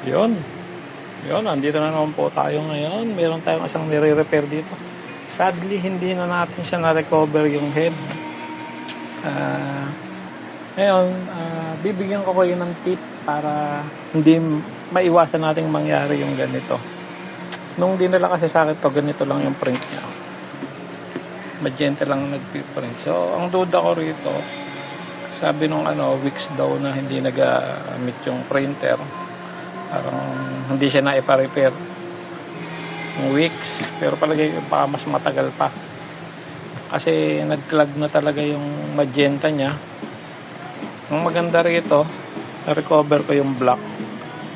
Yun. Yun, andito na naman po tayo ngayon. Meron tayong isang nire-repair dito. Sadly, hindi na natin siya na-recover yung head. Ngayon, bibigyan ko kayo ng tip para hindi maiwasan nating mangyari yung ganito. Nung dinala kasi sa akin to, ganito lang yung print niya. Magenta lang nagpiprint. So, ang duda ko rito, sabi nung weeks daw na hindi nag-amit yung printer. Parang hindi siya na-ipa-repair. Weeks, pero palagay ko pa mas matagal pa. Kasi nag-clog na talaga yung magenta niya. Ang maganda rito, na-recover ko yung black.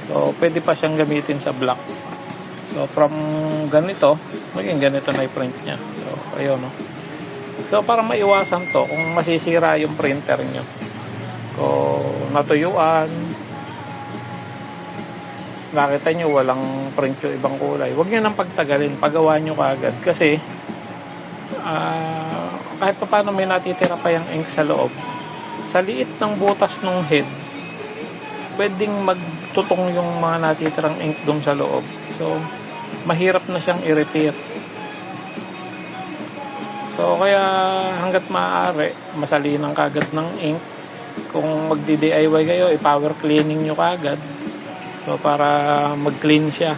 So, pwede pa siyang gamitin sa black. So, from ganito, maging ganito na i-print niya. So, ayun, no. So, para maiwasan to, kung masisira yung printer nyo, kung natuyuan, nakita nyo walang print yung ibang kulay, huwag nyo nang pagtagalin, pagawa nyo kaagad. Kasi, kahit pa paano may natitira pa yung ink sa loob, sa liit ng butas ng head, pwedeng magtutong yung mga natitirang ink doon sa loob. So, mahirap na siyang i-repair. So, kaya hanggat maaari, masalinan kagad ng ink. Kung magdi-DIY kayo, i-power cleaning nyo kagad. So, para mag-clean siya.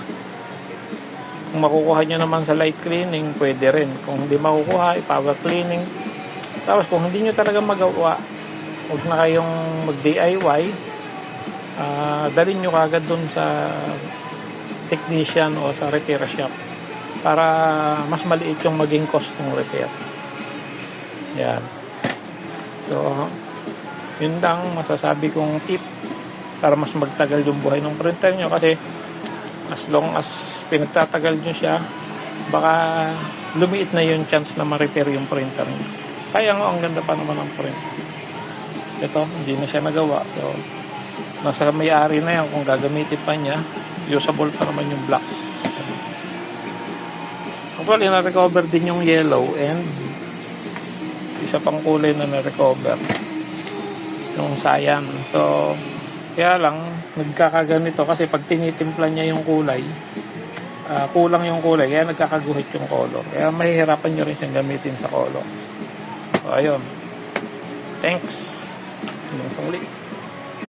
Kung makukuha nyo naman sa light cleaning, pwede rin. Kung hindi makukuha, i-power cleaning. Tapos, kung hindi nyo talaga magawa, huwag na kayong mag-DIY. Dalhin nyo kagad dun sa technician o sa repair shop para mas maliit yung maging cost ng repair. Yan. So, yun lang masasabi kong tip para mas magtagal yung buhay ng printer nyo, kasi as long as pinagtatagal nyo siya, baka lumiit na yung chance na ma-repair yung printer nyo. Sayang, ang ganda pa naman ng print. Ito, hindi na siya nagawa. So, nasa may-ari na yan kung gagamitin pa niya. Usable pa naman yung black. Actually, na-recover din yung yellow and isa pang kulay na na-recover, yung cyan. So, kaya lang nagkakaganito kasi pag tinitimpla niya yung kulay, kulang yung kulay, kaya nagkakaguhit yung color. Kaya mahihirapan nyo rin siyang gamitin sa color. So, ayun. Thanks. Hanggang sa muli.